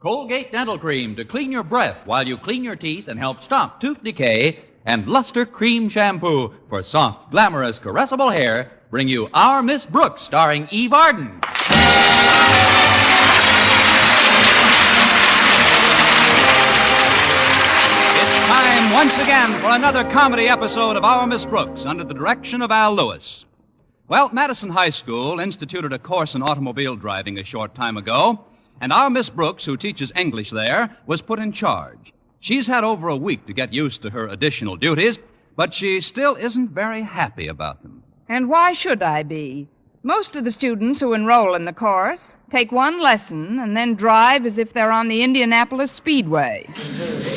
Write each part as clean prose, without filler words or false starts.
Colgate Dental Cream to clean your breath while you clean your teeth and help stop tooth decay. And Luster Cream Shampoo for soft, glamorous, caressable hair bring you Our Miss Brooks, starring Eve Arden. It's time once again for another comedy episode of Our Miss Brooks under the direction of Al Lewis. Well, Madison High School instituted a course in automobile driving a short time ago, and our Miss Brooks, who teaches English there, was put in charge. She's had over a week to get used to her additional duties, but she still isn't very happy about them. And why should I be? Most of the students who enroll in the course take one lesson and then drive as if they're on the Indianapolis Speedway.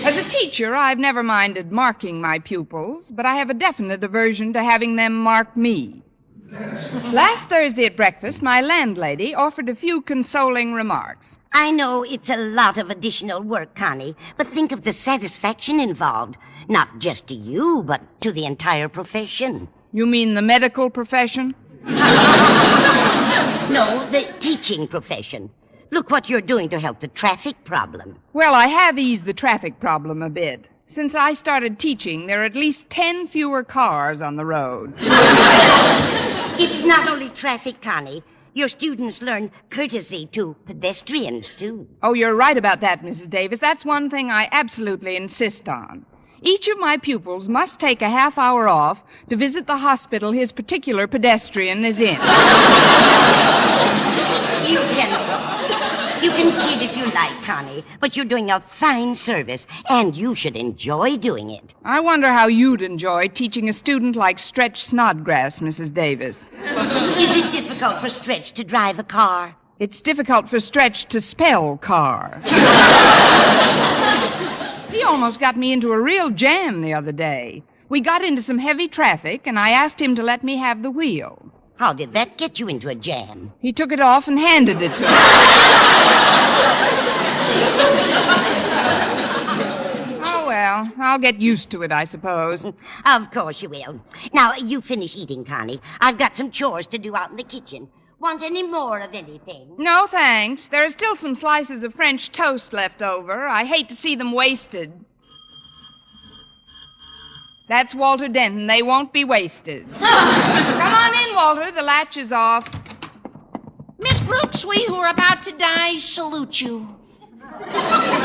As a teacher, I've never minded marking my pupils, but I have a definite aversion to having them mark me. Last Thursday at breakfast, my landlady offered a few consoling remarks. I know it's a lot of additional work, Connie, but think of the satisfaction involved. Not just to you, but to the entire profession. You mean the medical profession? No, the teaching profession. Look what you're doing to help the traffic problem. Well, I have eased the traffic problem a bit. Since I started teaching, there are at least 10 fewer cars on the road. It's not only traffic, Connie. Your students learn courtesy to pedestrians, too. Oh, you're right about that, Mrs. Davis. That's one thing I absolutely insist on. Each of my pupils must take a half hour off to visit the hospital his particular pedestrian is in. You can kid if you like, Connie, but you're doing a fine service, and you should enjoy doing it. I wonder how you'd enjoy teaching a student like Stretch Snodgrass, Mrs. Davis. Is it difficult for Stretch to drive a car? It's difficult for Stretch to spell car. He almost got me into a real jam the other day. We got into some heavy traffic, and I asked him to let me have the wheel. How did that get you into a jam? He took it off and handed it to me. Oh, well, I'll get used to it, I suppose. Of course you will. Now, you finish eating, Connie. I've got some chores to do out in the kitchen. Want any more of anything? No, thanks. There are still some slices of French toast left over. I hate to see them wasted. That's Walter Denton. They won't be wasted. Come on in, Walter. The latch is off. Miss Brooks, we who are about to die salute you.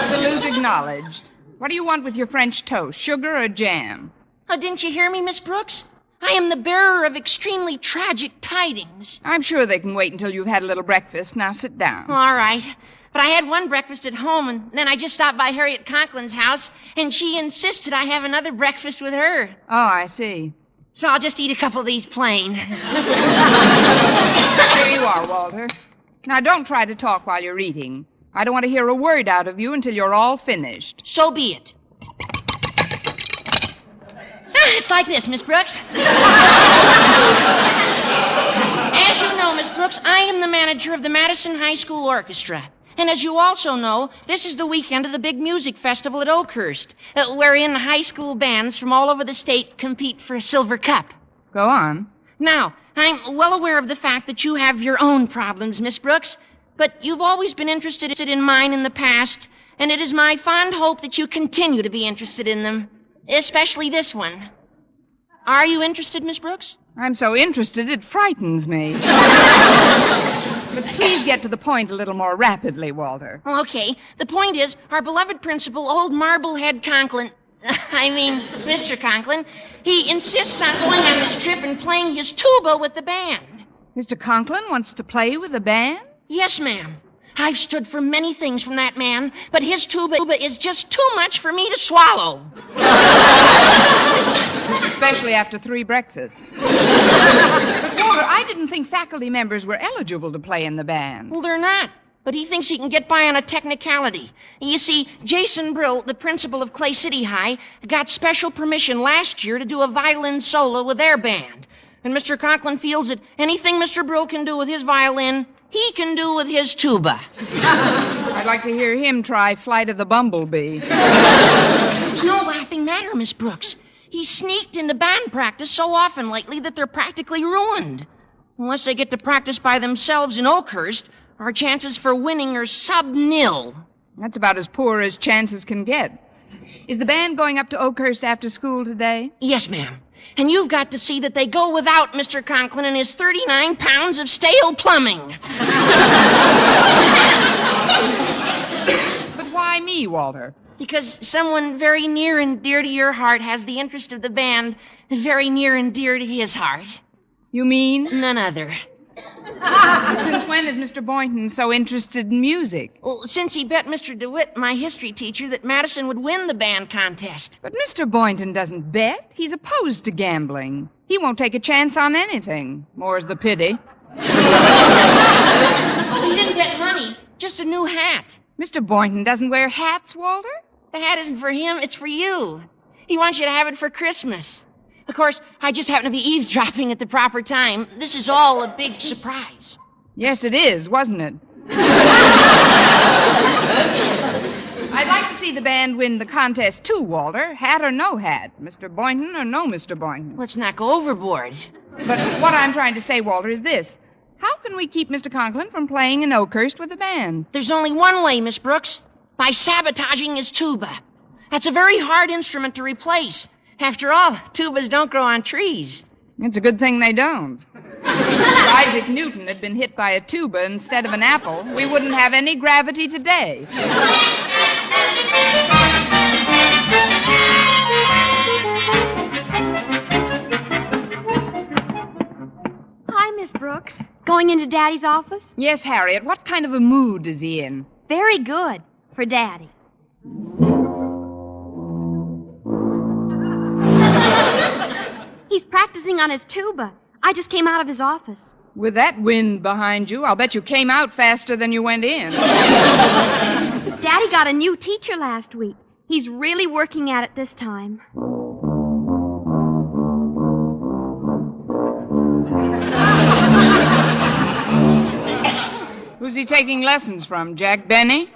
Salute acknowledged. What do you want with your French toast, sugar or jam? Oh, didn't you hear me, Miss Brooks? I am the bearer of extremely tragic tidings. I'm sure they can wait until you've had a little breakfast. Now sit down. All right. But I had one breakfast at home, and then I just stopped by Harriet Conklin's house, and she insisted I have another breakfast with her. Oh, I see. So I'll just eat a couple of these plain. Here you are, Walter. Now, don't try to talk while you're eating. I don't want to hear a word out of you until you're all finished. So be it. It's like this, Miss Brooks. As you know, Miss Brooks, I am the manager of the Madison High School Orchestra. And as you also know, this is the weekend of the big music festival at Oakhurst, wherein high school bands from all over the state compete for a silver cup. Go on. Now, I'm well aware of the fact that you have your own problems, Miss Brooks, but you've always been interested in mine in the past, and it is my fond hope that you continue to be interested in them, especially this one. Are you interested, Miss Brooks? I'm so interested it frightens me. But please get to the point a little more rapidly, Walter. Okay. The point is, our beloved principal, old Marblehead Conklin, Mr. Conklin, he insists on going on this trip and playing his tuba with the band. Mr. Conklin wants to play with the band? Yes, ma'am. I've stood for many things from that man, but his tuba is just too much for me to swallow. Especially after 3 breakfasts. But, Walter, I didn't think faculty members were eligible to play in the band. Well, they're not. But he thinks he can get by on a technicality. You see, Jason Brill, the principal of Clay City High, got special permission last year to do a violin solo with their band. And Mr. Conklin feels that anything Mr. Brill can do with his violin, he can do with his tuba. I'd like to hear him try Flight of the Bumblebee. It's no laughing matter, Miss Brooks. He's sneaked into band practice so often lately that they're practically ruined. Unless they get to practice by themselves in Oakhurst, our chances for winning are sub-nil. That's about as poor as chances can get. Is the band going up to Oakhurst after school today? Yes, ma'am. And you've got to see that they go without Mr. Conklin and his 39 pounds of stale plumbing. But why me, Walter? Because someone very near and dear to your heart has the interest of the band very near and dear to his heart. You mean? None other. Since when is Mr. Boynton so interested in music? Well, since he bet Mr. DeWitt, my history teacher, that Madison would win the band contest. But Mr. Boynton doesn't bet. He's opposed to gambling. He won't take a chance on anything. More's the pity. Oh, he didn't bet money, just a new hat. Mr. Boynton doesn't wear hats, Walter? The hat isn't for him, it's for you. He wants you to have it for Christmas. Of course, I just happen to be eavesdropping at the proper time. This is all a big surprise. Yes, it is, wasn't it? I'd like to see the band win the contest, too, Walter. Hat or no hat. Mr. Boynton or no Mr. Boynton. Let's not go overboard. But what I'm trying to say, Walter, is this. How can we keep Mr. Conklin from playing in Oakhurst with the band? There's only one way, Miss Brooks. By sabotaging his tuba. That's a very hard instrument to replace. After all, tubas don't grow on trees. It's a good thing they don't. If Isaac Newton had been hit by a tuba instead of an apple, we wouldn't have any gravity today. Hi, Miss Brooks. Going into Daddy's office? Yes, Harriet. What kind of a mood is he in? Very good for Daddy. He's practicing on his tuba. I just came out of his office. With that wind behind you, I'll bet you came out faster than you went in. Daddy got a new teacher last week. He's really working at it this time. Who's he taking lessons from, Jack Benny?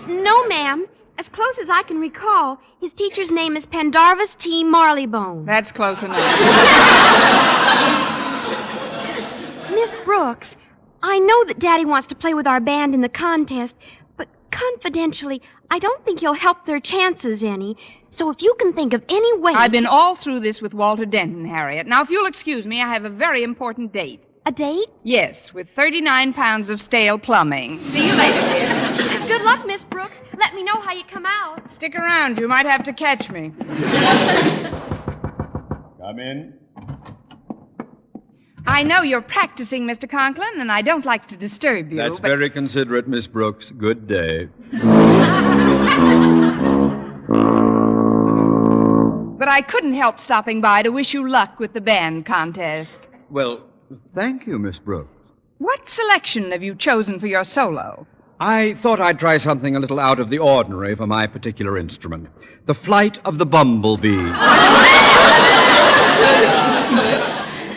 No, ma'am. As close as I can recall, his teacher's name is Pendarvis T. Marleybone. That's close enough. Miss Brooks, I know that Daddy wants to play with our band in the contest, but confidentially, I don't think he'll help their chances any. So if you can think of any way... I've been all through this with Walter Denton, Harriet. Now, if you'll excuse me, I have a very important date. A date? Yes, with 39 pounds of stale plumbing. See you later, dear. Good luck, Miss Brooks. Let me know how you come out. Stick around. You might have to catch me. Come in. I know you're practicing, Mr. Conklin, and I don't like to disturb you. That's but... very considerate, Miss Brooks. Good day. But I couldn't help stopping by to wish you luck with the band contest. Well, thank you, Miss Brooks. What selection have you chosen for your solo? I thought I'd try something a little out of the ordinary for my particular instrument. The Flight of the Bumblebee.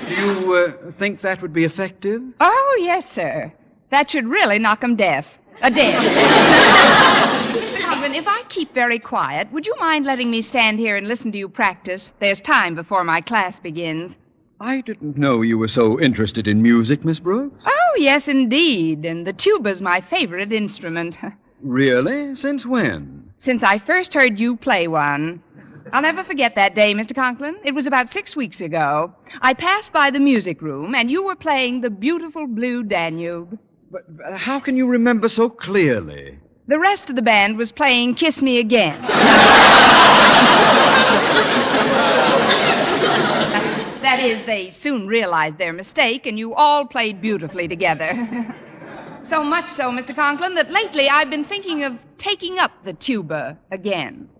Do you think that would be effective? Oh, yes, sir. That should really knock 'em deaf. Dead. Mr. Conklin, if I keep very quiet, would you mind letting me stand here and listen to you practice? There's time before my class begins. I didn't know you were so interested in music, Miss Brooks. Oh, yes, indeed. And the tuba's my favorite instrument. Really? Since when? Since I first heard you play one. I'll never forget that day, Mr. Conklin. It was about 6 weeks ago. I passed by the music room, and you were playing the beautiful Blue Danube. But how can you remember so clearly? The rest of the band was playing Kiss Me Again. That is, they soon realized their mistake, and you all played beautifully together. So much so, Mr. Conklin, that lately I've been thinking of taking up the tuba again.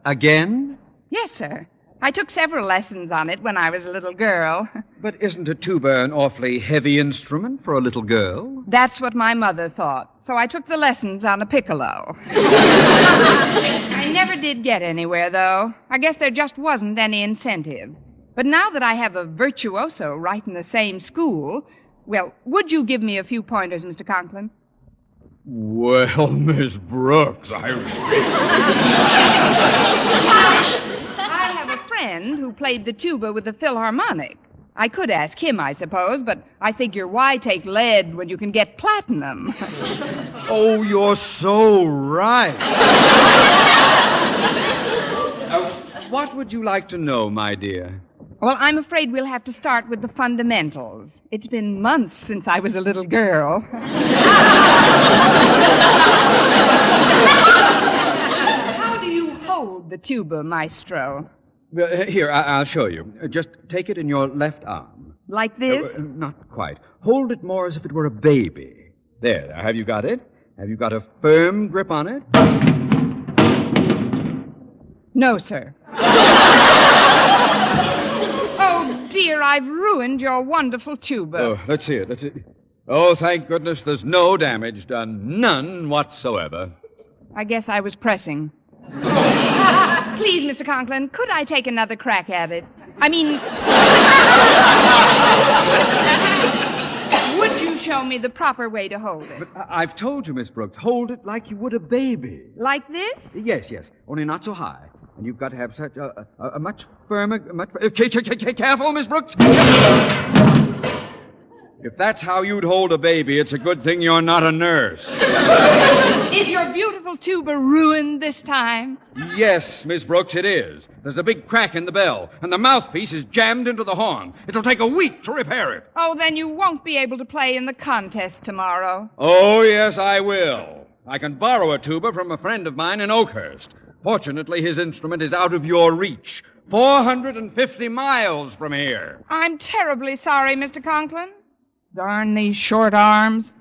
Again? Yes, sir. I took several lessons on it when I was a little girl. But isn't a tuba an awfully heavy instrument for a little girl? That's what my mother thought. So I took the lessons on a piccolo. I never did get anywhere, though. I guess there just wasn't any incentive. But now that I have a virtuoso right in the same school, well, would you give me a few pointers, Mr. Conklin? Well, Miss Brooks, I have a friend who played the tuba with the Philharmonic. I could ask him, I suppose, but I figure why take lead when you can get platinum? Oh, you're so right. What would you like to know, my dear? Well, I'm afraid we'll have to start with the fundamentals. It's been months since I was a little girl. How do you hold the tuba, maestro? Here, I'll show you. Just take it in your left arm. Like this? Not quite. Hold it more as if it were a baby. There. Have you got it? Have you got a firm grip on it? No, sir. Oh, dear, I've ruined your wonderful tuba. Oh, let's see it. Oh, thank goodness there's no damage done. None whatsoever. I guess I was pressing. Please, Mr. Conklin, could I take another crack at it? I mean, would you show me the proper way to hold it? But I've told you, Miss Brooks, hold it like you would a baby. Like this? Yes, only not so high. And you've got to have such a much firmer, careful, Miss Brooks. If that's how you'd hold a baby, it's a good thing you're not a nurse. Is your beautiful tuba ruined this time? Yes, Miss Brooks, it is. There's a big crack in the bell, and the mouthpiece is jammed into the horn. It'll take a week to repair it. Oh, then you won't be able to play in the contest tomorrow. Oh, yes, I will. I can borrow a tuba from a friend of mine in Oakhurst. Fortunately, his instrument is out of your reach. 450 miles from here. I'm terribly sorry, Mr. Conklin. Darn these short arms.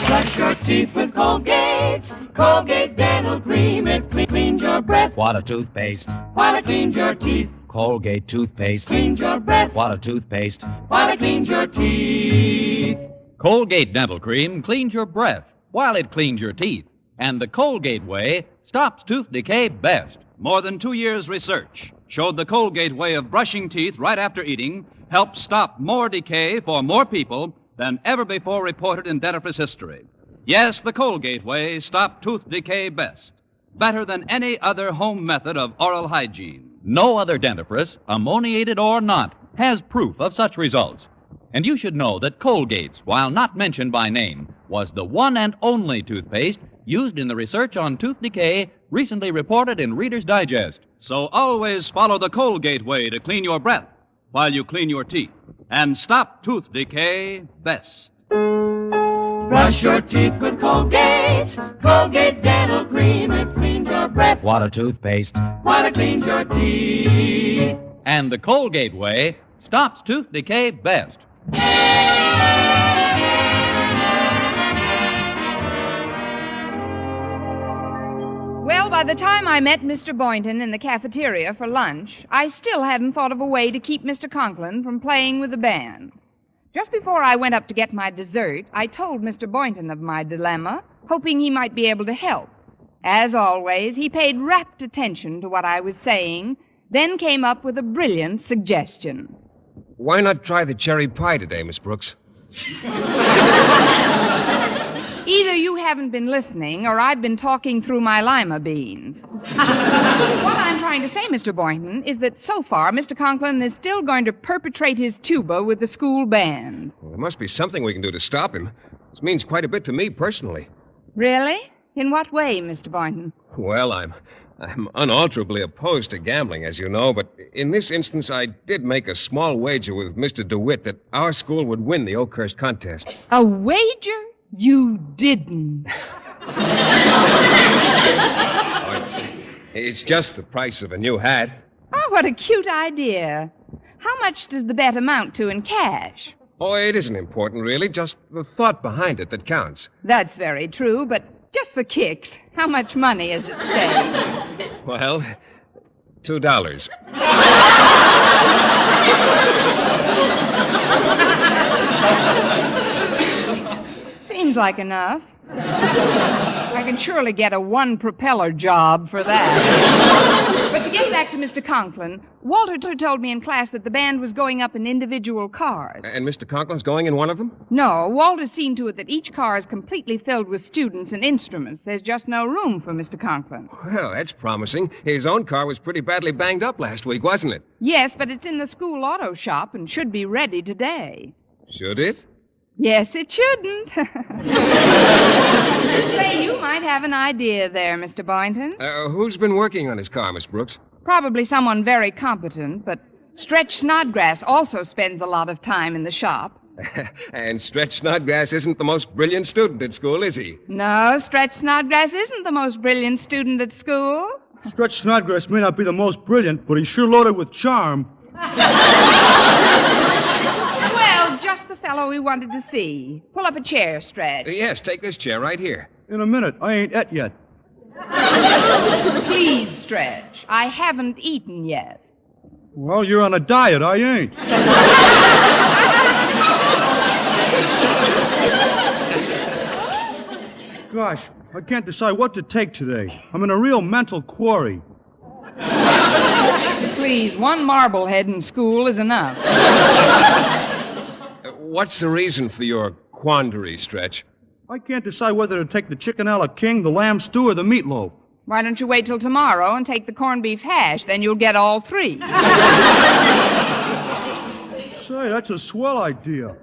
Brush your teeth with Colgate. Colgate Dental Cream. It cleans your breath. What a toothpaste. While it cleans your teeth. Colgate toothpaste. Cleans your breath. What a toothpaste. While it cleans your teeth. Colgate Dental Cream cleans your breath while it cleans your teeth. And the Colgate way stops tooth decay best. More than 2 years' research showed the Colgate way of brushing teeth right after eating helps stop more decay for more people than ever before reported in dentifrice history. Yes, the Colgate way stopped tooth decay best. Better than any other home method of oral hygiene. No other dentifrice, ammoniated or not, has proof of such results. And you should know that Colgate's, while not mentioned by name, was the one and only toothpaste used in the research on tooth decay recently reported in Reader's Digest. So always follow the Colgate way to clean your breath while you clean your teeth and stop tooth decay best. Brush your teeth with Colgate. Colgate Dental Cream. It cleans your breath. What a toothpaste. While it cleans your teeth. And the Colgate way stops tooth decay best. Well, by the time I met Mr. Boynton in the cafeteria for lunch, I still hadn't thought of a way to keep Mr. Conklin from playing with the band. Just before I went up to get my dessert, I told Mr. Boynton of my dilemma, hoping he might be able to help. As always, he paid rapt attention to what I was saying, then came up with a brilliant suggestion. Why not try the cherry pie today, Miss Brooks? Either you haven't been listening, or I've been talking through my lima beans. What I'm trying to say, Mr. Boynton, is that so far Mr. Conklin is still going to perpetrate his tuba with the school band. Well, there must be something we can do to stop him. This means quite a bit to me personally. Really? In what way, Mr. Boynton? Well, I'm unalterably opposed to gambling, as you know, but in this instance I did make a small wager with Mr. DeWitt that our school would win the Oakhurst contest. A wager? You didn't. It's just the price of a new hat. Oh, what a cute idea. How much does the bet amount to in cash? Oh, it isn't important, really. Just the thought behind it that counts. That's very true, but just for kicks, how much money is at stake? Well, $2. Seems like enough. I can surely get a one-propeller job for that. But to get that back to Mr. Conklin. Walter told me in class that the band was going up in individual cars. And Mr. Conklin's going in one of them? No, Walter's seen to it that each car is completely filled with students and instruments. There's just no room for Mr. Conklin. Well, that's promising. His own car was pretty badly banged up last week, wasn't it? Yes, but it's in the school auto shop and should be ready today. Should it? Yes, it shouldn't. Say, you might have an idea there, Mr. Boynton. Who's been working on his car, Miss Brooks? Probably someone very competent, but Stretch Snodgrass also spends a lot of time in the shop. And Stretch Snodgrass isn't the most brilliant student at school, is he? No, Stretch Snodgrass isn't the most brilliant student at school. Stretch Snodgrass may not be the most brilliant, but he's sure loaded with charm. Well, just the fellow we wanted to see. Pull up a chair, Stretch. Yes, take this chair right here. In a minute. I ain't et yet. Please, Stretch. I haven't eaten yet. Well, you're on a diet. I ain't. Gosh, I can't decide what to take today. I'm in a real mental quarry. Please, one marblehead in school is enough. What's the reason for your quandary, Stretch? I can't decide whether to take the chicken a la king, the lamb stew, or the meatloaf. Why don't you wait till tomorrow and take the corned beef hash? Then you'll get all three. Say, that's a swell idea.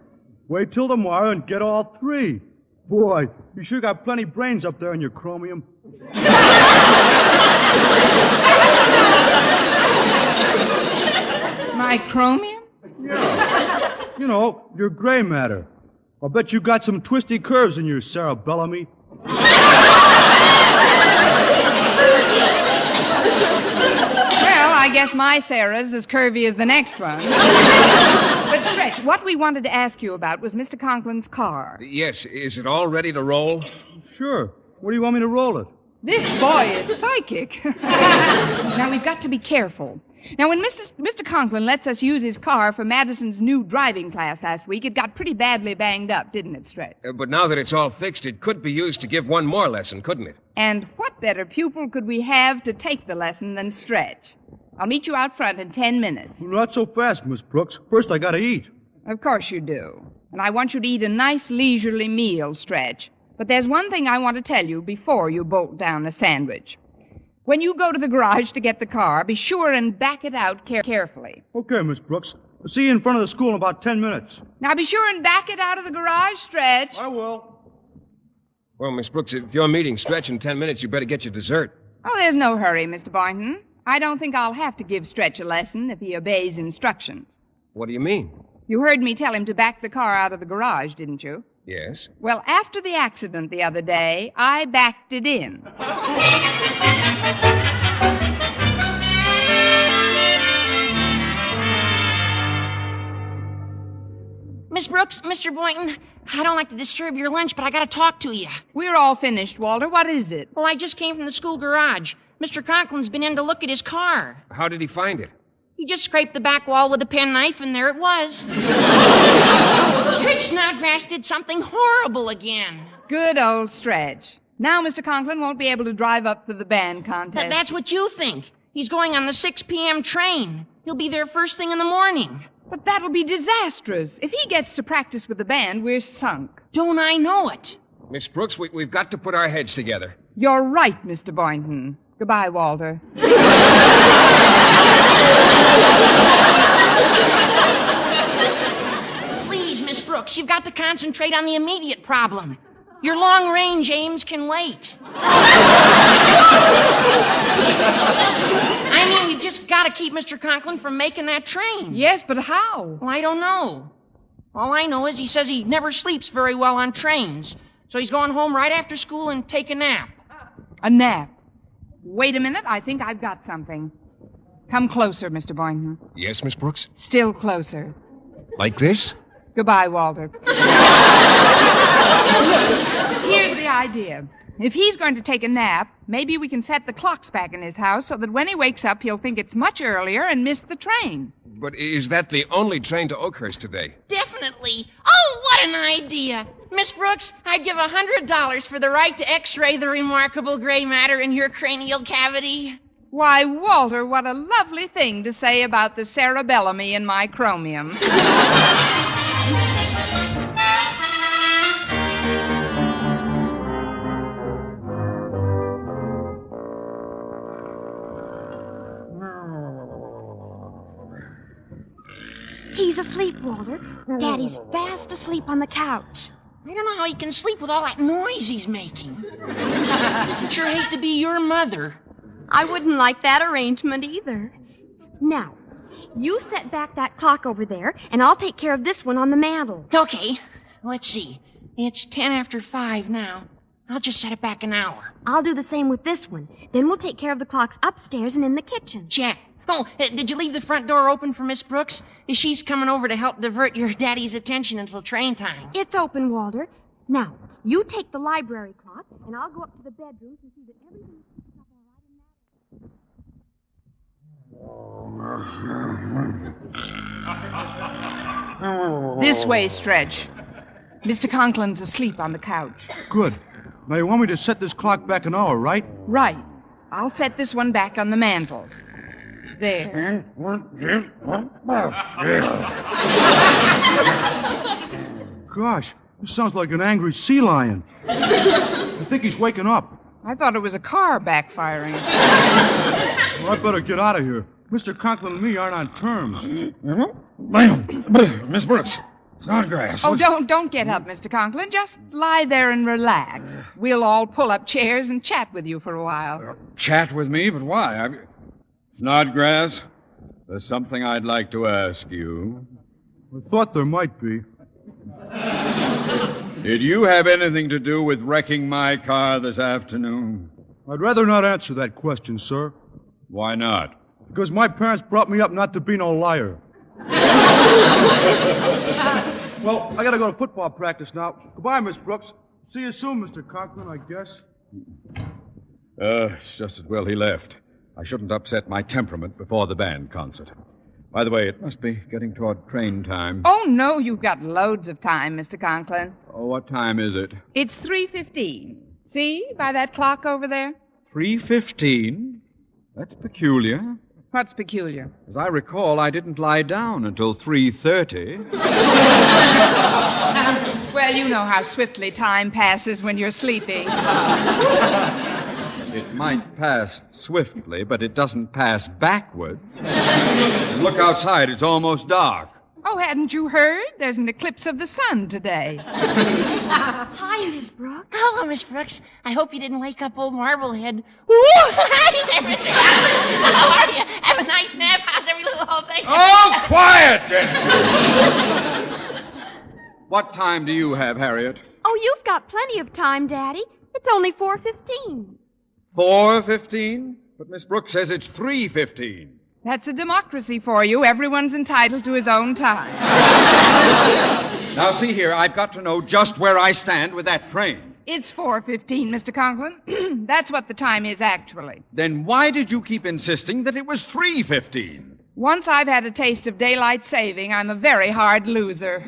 Wait till tomorrow and get all three. Boy, you sure got plenty brains up there in your chromium. My chromium? Yeah. You know, your gray matter. I'll bet you got some twisty curves in your cerebellum. Well, I guess my Sarah's as curvy as the next one. But, Stretch, what we wanted to ask you about was Mr. Conklin's car. Yes, is it all ready to roll? Sure. Where do you want me to roll it? This boy is psychic. Now, we've got to be careful. Now, when Mr. Conklin lets us use his car for Madison's new driving class last week, it got pretty badly banged up, didn't it, Stretch? But now that it's all fixed, it could be used to give one more lesson, couldn't it? And what better pupil could we have to take the lesson than Stretch? I'll meet you out front in 10 minutes. Not so fast, Miss Brooks. First, I gotta eat. Of course you do. And I want you to eat a nice leisurely meal, Stretch. But there's one thing I want to tell you before you bolt down a sandwich. When you go to the garage to get the car, be sure and back it out carefully. Okay, Miss Brooks. I'll see you in front of the school in about 10 minutes. Now be sure and back it out of the garage, Stretch. I will. Well, Miss Brooks, if you're meeting Stretch in 10 minutes, you better get your dessert. Oh, there's no hurry, Mr. Boynton. I don't think I'll have to give Stretch a lesson if he obeys instructions. What do you mean? You heard me tell him to back the car out of the garage, didn't you? Yes. Well, after the accident the other day, I backed it in. Miss Brooks, Mr. Boynton, I don't like to disturb your lunch, but I gotta talk to you. We're all finished, Walter. What is it? Well, I just came from the school garage. Mr. Conklin's been in to look at his car. How did he find it? He just scraped the back wall with a penknife, and there it was. Stretch Snodgrass did something horrible again. Good old Stretch. Now Mr. Conklin won't be able to drive up for the band contest. That's what you think. He's going on the 6 p.m. train. He'll be there first thing in the morning. But that'll be disastrous. If he gets to practice with the band, we're sunk. Don't I know it? Miss Brooks, we've got to put our heads together. You're right, Mr. Boynton. Goodbye, Walter. Please, Miss Brooks, you've got to concentrate on the immediate problem. Your long-range aims can wait. I mean, you just got to keep Mr. Conklin from making that train. Yes, but how? Well, I don't know. All I know is he says he never sleeps very well on trains. So he's going home right after school and take a nap. A nap? Wait a minute. I think I've got something. Come closer, Mr. Boynton. Yes, Miss Brooks? Still closer. Like this? Goodbye, Walter. Here's the idea. If he's going to take a nap, maybe we can set the clocks back in his house so that when he wakes up, he'll think it's much earlier and miss the train. But is that the only train to Oakhurst today? Definitely. Oh, what an idea. Miss Brooks, I'd give $100 for the right to x-ray the remarkable gray matter in your cranial cavity. Why, Walter, what a lovely thing to say about the cerebellum in my chromium. He's asleep, Walter. Daddy's fast asleep on the couch. I don't know how he can sleep with all that noise he's making. I'd sure hate to be your mother. I wouldn't like that arrangement either. Now, you set back that clock over there, and I'll take care of this one on the mantel. Okay, let's see. It's 10 after 5 now. I'll just set it back an hour. I'll do the same with this one. Then we'll take care of the clocks upstairs and in the kitchen. Check. Oh, did you leave the front door open for Miss Brooks? She's coming over to help divert your daddy's attention until train time. It's open, Walter. Now, you take the library clock, and I'll go up to the bedrooms and see that everything's set up all right in that. This way, Stretch. Mr. Conklin's asleep on the couch. Good. Now, you want me to set this clock back an hour, right? Right. I'll set this one back on the mantel. There. Gosh, this sounds like an angry sea lion. I think he's waking up. I thought it was a car backfiring. Well, I better get out of here. Mr. Conklin and me aren't on terms. Miss Brooks, Snodgrass. Oh, don't get up, Mr. Conklin. Just lie there and relax. We'll all pull up chairs and chat with you for a while. Chat with me, but why? Snodgrass, there's something I'd like to ask you. I thought there might be. Did you have anything to do with wrecking my car this afternoon? I'd rather not answer that question, sir. Why not? Because my parents brought me up not to be no liar. Well, I gotta go to football practice now. Goodbye, Miss Brooks. See you soon, Mr. Conklin, I guess. It's just as well he left. I shouldn't upset my temperament before the band concert. By the way, it must be getting toward train time. Oh, no, you've got loads of time, Mr. Conklin. Oh, what time is it? It's 3:15. See, by that clock over there? 3:15? That's peculiar. What's peculiar? As I recall, I didn't lie down until 3:30. Well, you know how swiftly time passes when you're sleeping. It might pass swiftly, but it doesn't pass backwards. Look outside. It's almost dark. Oh, hadn't you heard? There's an eclipse of the sun today. Hi, Miss Brooks. Hello, Miss Brooks. I hope you didn't wake up old Marblehead. Hi there, Mr. Conklin. How are you? Have a nice nap? How's every little old thing? Oh, quiet! What time do you have, Harriet? Oh, you've got plenty of time, Daddy. It's only 4:15. 4:15? But Miss Brooks says it's 3:15. That's a democracy for you. Everyone's entitled to his own time. Now, see here, I've got to know just where I stand with that train. It's 4:15, Mr. Conklin. That's what the time is, actually. Then why did you keep insisting that it was 3:15? Once I've had a taste of daylight saving, I'm a very hard loser.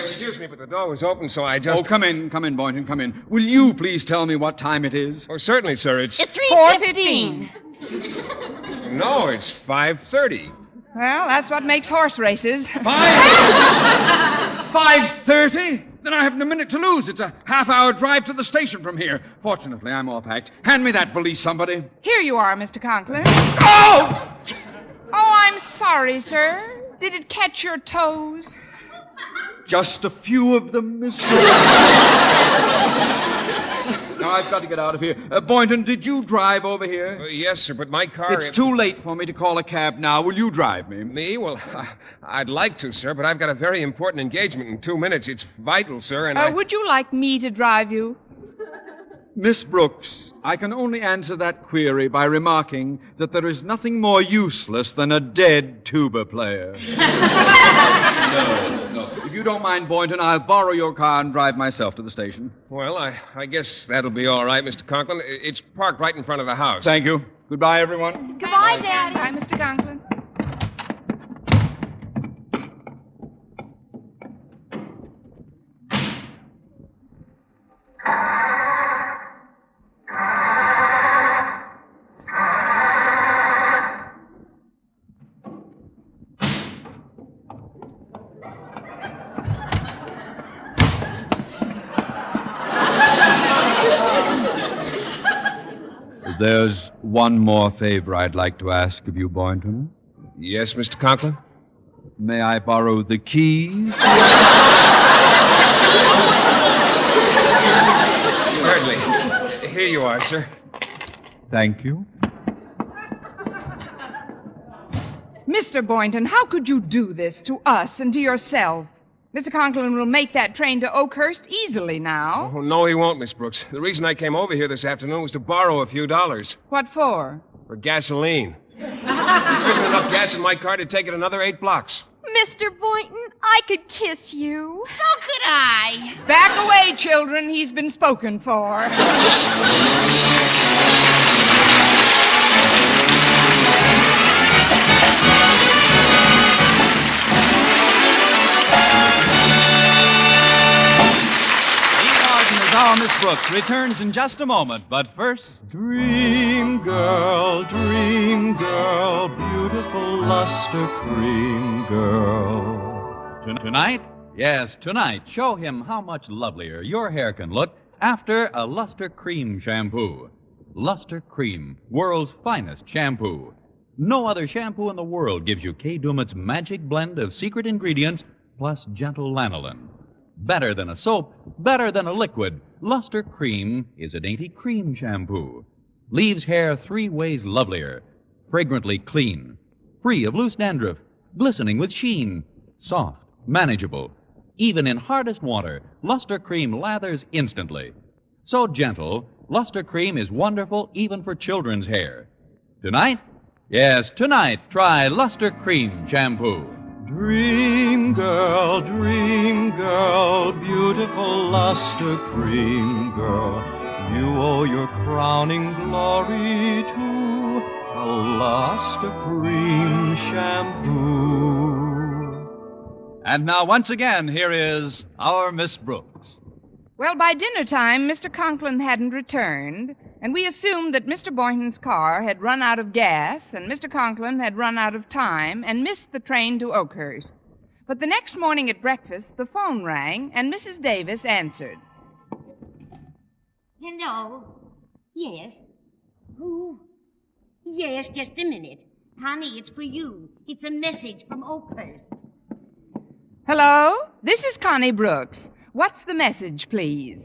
Excuse me, but the door was open, so I just... Oh, come in, Boynton, come in. Will you please tell me what time it is? Oh, certainly, sir. It's 3:15. No, it's 5:30. Well, that's what makes horse races. 5:30? Then I haven't a minute to lose. It's a half-hour drive to the station from here. Fortunately, I'm all packed. Hand me that valise, somebody. Here you are, Mr. Conklin. Oh! Oh, I'm sorry, sir. Did it catch your toes? Just a few of them, Miss Now, I've got to get out of here. Boynton, did you drive over here? Yes, sir, but my car... It's too late for me to call a cab now. Will you drive me? Me? Well, I'd like to, sir, but I've got a very important engagement in 2 minutes. It's vital, sir, and Would you like me to drive you? Miss Brooks, I can only answer that query by remarking that there is nothing more useless than a dead tuba player. No. If you don't mind, Boynton, I'll borrow your car and drive myself to the station. Well, I guess that'll be all right, Mr. Conklin. It's parked right in front of the house. Thank you. Goodbye, everyone. Goodbye, Daddy. Bye, Mr. Conklin. There's one more favor I'd like to ask of you, Boynton. Yes, Mr. Conklin? May I borrow the keys? Certainly. Here you are, sir. Thank you. Mr. Boynton, how could you do this to us and to yourself? Mr. Conklin will make that train to Oakhurst easily now. Oh, no, he won't, Miss Brooks. The reason I came over here this afternoon was to borrow a few dollars. What for? For gasoline. There isn't enough gas in my car to take it another 8 blocks. Mr. Boynton, I could kiss you. So could I. Back away, children. He's been spoken for. Our Miss Brooks returns in just a moment, but first... Dream girl, beautiful luster cream girl. Tonight? Yes, tonight. Show him how much lovelier your hair can look after a Luster Cream shampoo. Luster Cream, world's finest shampoo. No other shampoo in the world gives you Kay Daumit's magic blend of secret ingredients plus gentle lanolin. Better than a soap, better than a liquid, Luster Cream is a dainty cream shampoo. Leaves hair 3 ways lovelier, fragrantly clean, free of loose dandruff, glistening with sheen, soft, manageable. Even in hardest water, Luster Cream lathers instantly. So gentle, Luster Cream is wonderful even for children's hair. Tonight? Yes, tonight, try Luster Cream shampoo. Dream girl, beautiful luster cream girl. You owe your crowning glory to a luster cream shampoo. And now, once again, here is our Miss Brooks. Well, by dinner time, Mr. Conklin hadn't returned, and we assumed that Mr. Boynton's car had run out of gas, and Mr. Conklin had run out of time and missed the train to Oakhurst. But the next morning at breakfast, the phone rang, and Mrs. Davis answered. Hello? Yes? Who? Yes, just a minute. Honey, it's for you. It's a message from Oakhurst. Hello? This is Connie Brooks. What's the message, please?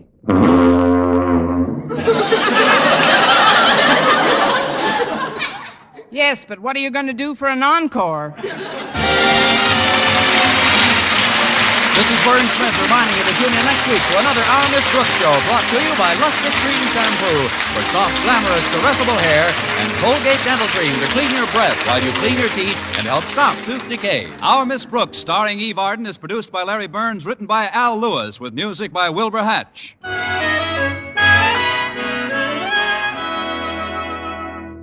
Yes, but what are you going to do for an encore? This is Vern Smith reminding you to tune in next week to another Our Miss Brooks show brought to you by Luster Cream Shampoo for soft, glamorous, caressable hair and Colgate Dental Cream to clean your breath while you clean your teeth and help stop tooth decay. Our Miss Brooks, starring Eve Arden, is produced by Larry Burns, written by Al Lewis, with music by Wilbur Hatch.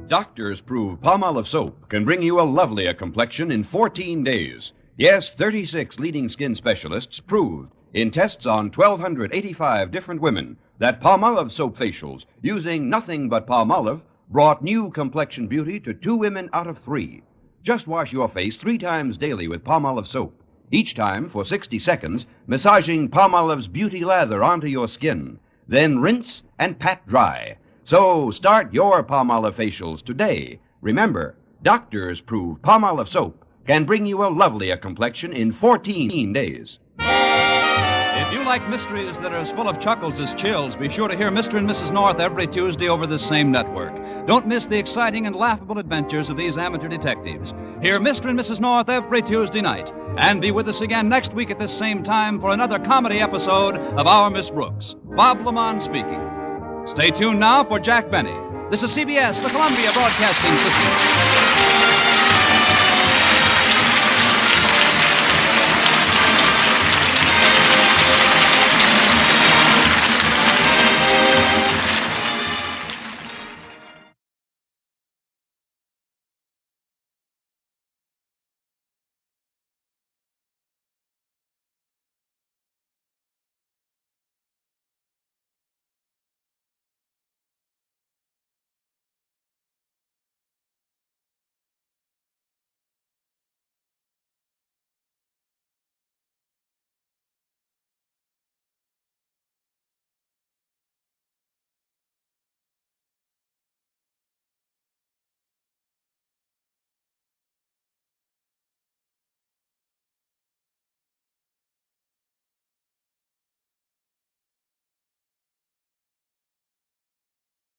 Doctors prove Palmolive soap can bring you a lovelier complexion in 14 days. Yes, 36 leading skin specialists proved in tests on 1,285 different women that Palmolive soap facials using nothing but Palmolive brought new complexion beauty to 2 women out of 3. Just wash your face 3 times daily with Palmolive soap, each time for 60 seconds, massaging Palmolive's beauty lather onto your skin. Then rinse and pat dry. So start your Palmolive facials today. Remember, doctors prove Palmolive soap can bring you a lovelier complexion in 14 days. If you like mysteries that are as full of chuckles as chills, be sure to hear Mr. and Mrs. North every Tuesday over this same network. Don't miss the exciting and laughable adventures of these amateur detectives. Hear Mr. and Mrs. North every Tuesday night. And be with us again next week at this same time for another comedy episode of Our Miss Brooks. Bob Lamont speaking. Stay tuned now for Jack Benny. This is CBS, the Columbia Broadcasting System.